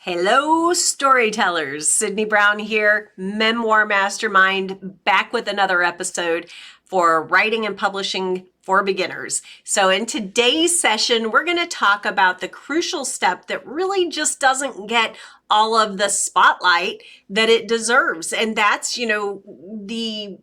Hello, storytellers. Sydney Brown here, Memoir Mastermind, back with another episode for writing and publishing for beginners. So in today's session, we're going to talk about the crucial step that really just doesn't get all of the spotlight that it deserves. And that's, the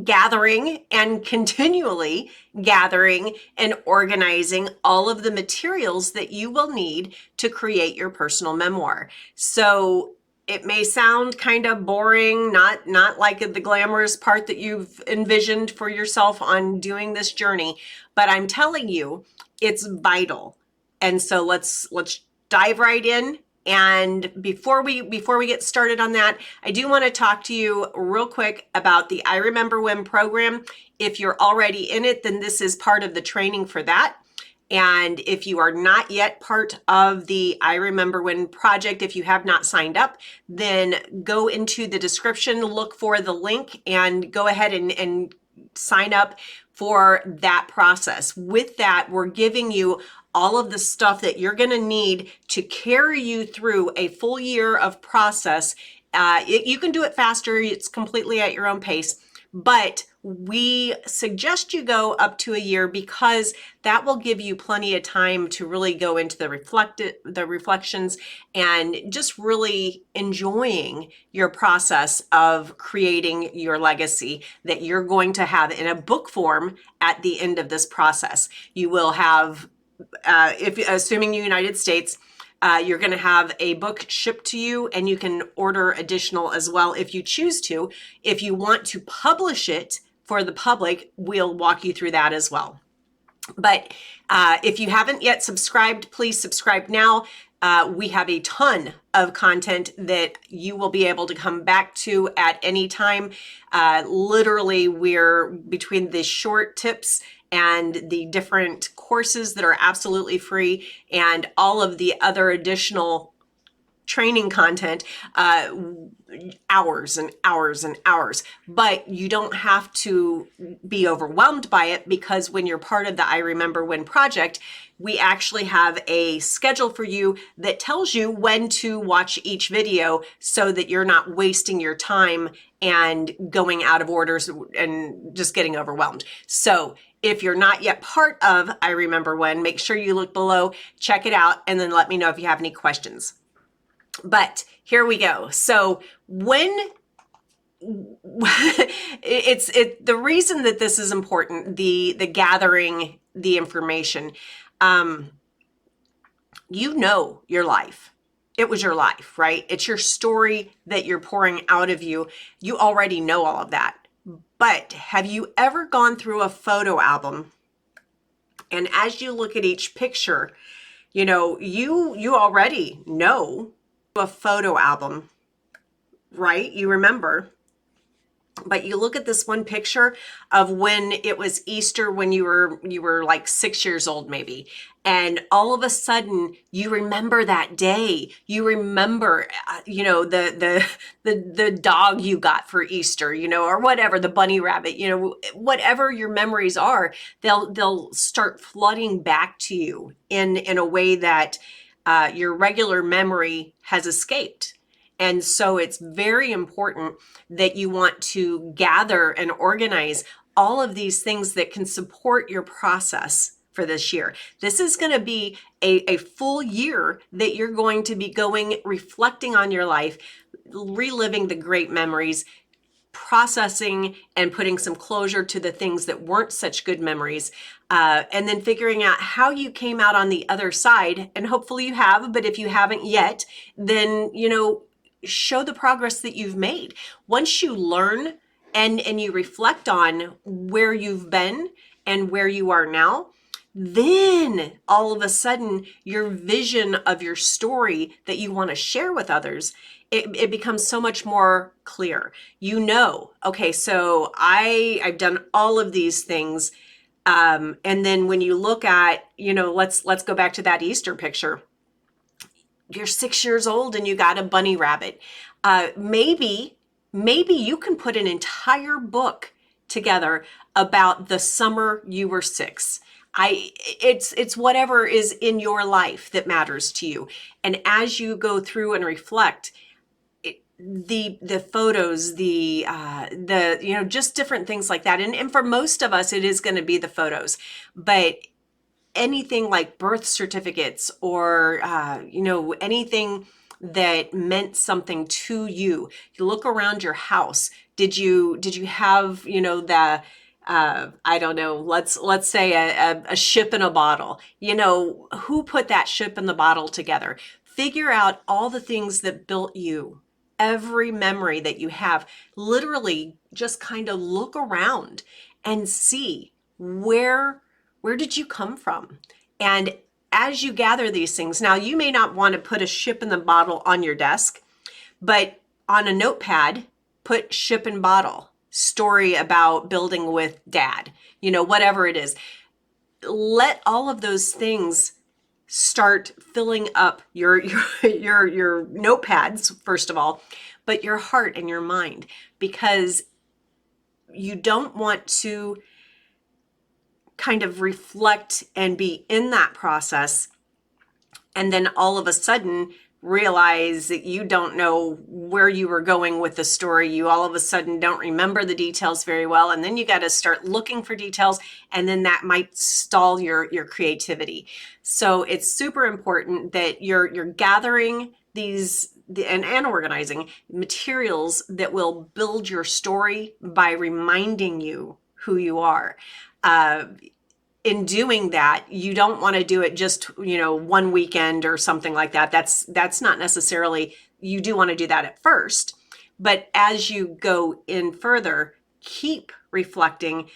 gathering and continually gathering and organizing all of the materials that you will need to create your personal memoir. So it may sound kind of boring, not like the glamorous part that you've envisioned for yourself on doing this journey, but I'm telling you, it's vital. And so let's dive right in. And before we get started on that, I do want to talk to you real quick about the I Remember When program. If you're already in it, then this is part of the training for that. And if you are not yet part of the I Remember When project, if you have not signed up, then go into the description, look for the link, and go ahead and sign up for that process. With that, we're giving you all of the stuff that you're going to need to carry you through a full year of process. You can do it faster. It's completely at your own pace, but we suggest you go up to a year because that will give you plenty of time to really go into the reflections and just really enjoying your process of creating your legacy that you're going to have in a book form at the end of this process. You will have if assuming United States, you're going to have a book shipped to you, and you can order additional as well if you choose to. If you want to publish it for the public, we'll walk you through that as well. But if you haven't yet subscribed, please subscribe now. We have a ton of content that you will be able to come back to at any time. Literally, we're between the short tips and the different courses that are absolutely free and all of the other additional training content, hours and hours and hours. But you don't have to be overwhelmed by it, because when you're part of the I Remember When project, we actually have a schedule for you that tells you when to watch each video so that you're not wasting your time and going out of orders and just getting overwhelmed. So if you're not yet part of I Remember When, make sure you look below, check it out, and then let me know if you have any questions. But here we go. So when the reason that this is important, the gathering the information, your life. It was your life, right? It's your story that you're pouring out of you. You already know all of that. But have you ever gone through a photo album, and as you look at each picture, you already know a photo album, right? You remember, but you look at this one picture of when it was Easter, when you were like 6 years old maybe, and all of a sudden you remember that day. You remember, the dog you got for Easter, or whatever, the bunny rabbit, whatever your memories are, they'll start flooding back to you in a way that your regular memory has escaped. And so it's very important that you want to gather and organize all of these things that can support your process for this year. This is going to be a full year that you're going to be reflecting on your life, reliving the great memories, processing and putting some closure to the things that weren't such good memories, and then figuring out how you came out on the other side. And hopefully you have, but if you haven't yet, then, show the progress that you've made. Once you learn and you reflect on where you've been and where you are now, then all of a sudden your vision of your story that you want to share with others, it becomes so much more clear. Okay, so I've done all of these things. And then when you look at, let's go back to that Easter picture. You're 6 years old and you got a bunny rabbit. Maybe you can put an entire book together about the summer you were 6. It's whatever is in your life that matters to you. And as you go through and reflect, the photos, the just different things like that. And for most of us, it is going to be the photos, but anything like birth certificates or anything that meant something to you. You look around your house. Did you have the I don't know, let's say a ship in a bottle. Who put that ship in the bottle together? Figure out all the things that built you, every memory that you have. Literally just kind of look around and see where did you come from? And as you gather these things, now you may not want to put a ship in the bottle on your desk, but on a notepad, put ship and bottle, story about building with dad, whatever it is. Let all of those things start filling up your notepads, first of all, but your heart and your mind, because you don't want to kind of reflect and be in that process and then all of a sudden realize that you don't know where you were going with the story. You all of a sudden don't remember the details very well, and then you got to start looking for details, and then that might stall your creativity. So it's super important that you're gathering these and organizing materials that will build your story by reminding you who you are. In doing that, you don't want to do it just, one weekend or something like that. That's not necessarily, you do want to do that at first, but as you go in further, keep reflecting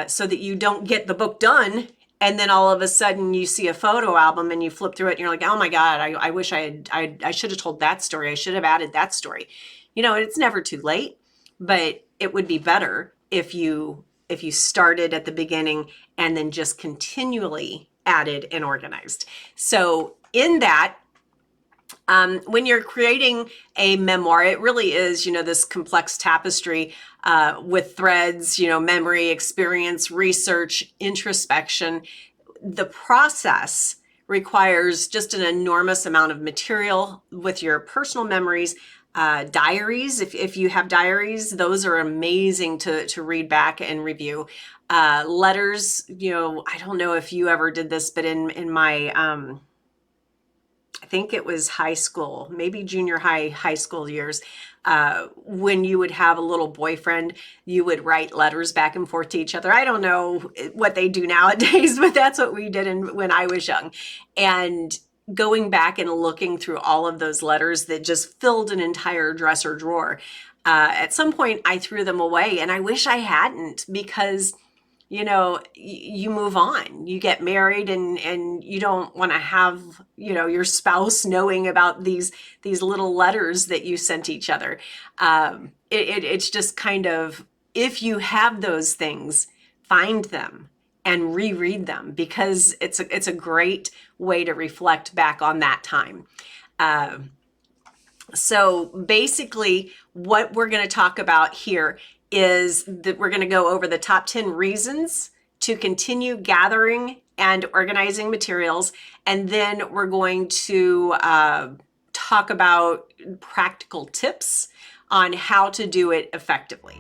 so that you don't get the book done and then all of a sudden you see a photo album and you flip through it and you're like, oh my God, I wish I should have told that story. I should have added that story. It's never too late, but it would be better if you started at the beginning and then just continually added and organized. So in that, when you're creating a memoir, it really is, this complex tapestry with threads, memory, experience, research, introspection. The process requires just an enormous amount of material with your personal memories. Diaries, if you have diaries, those are amazing to read back and review. Letters, I don't know if you ever did this, but in my I think it was high school, maybe junior high school years, when you would have a little boyfriend, you would write letters back and forth to each other. I don't know what they do nowadays, but that's what we did when I was young. And going back and looking through all of those letters that just filled an entire dresser drawer. At some point, I threw them away, and I wish I hadn't, because you move on, you get married, and you don't want to have your spouse knowing about these little letters that you sent each other. It's just kind of, if you have those things, find them and reread them, because it's a great way to reflect back on that time. So basically what we're going to talk about here is that we're going to go over the top 10 reasons to continue gathering and organizing materials. And then we're going to talk about practical tips on how to do it effectively.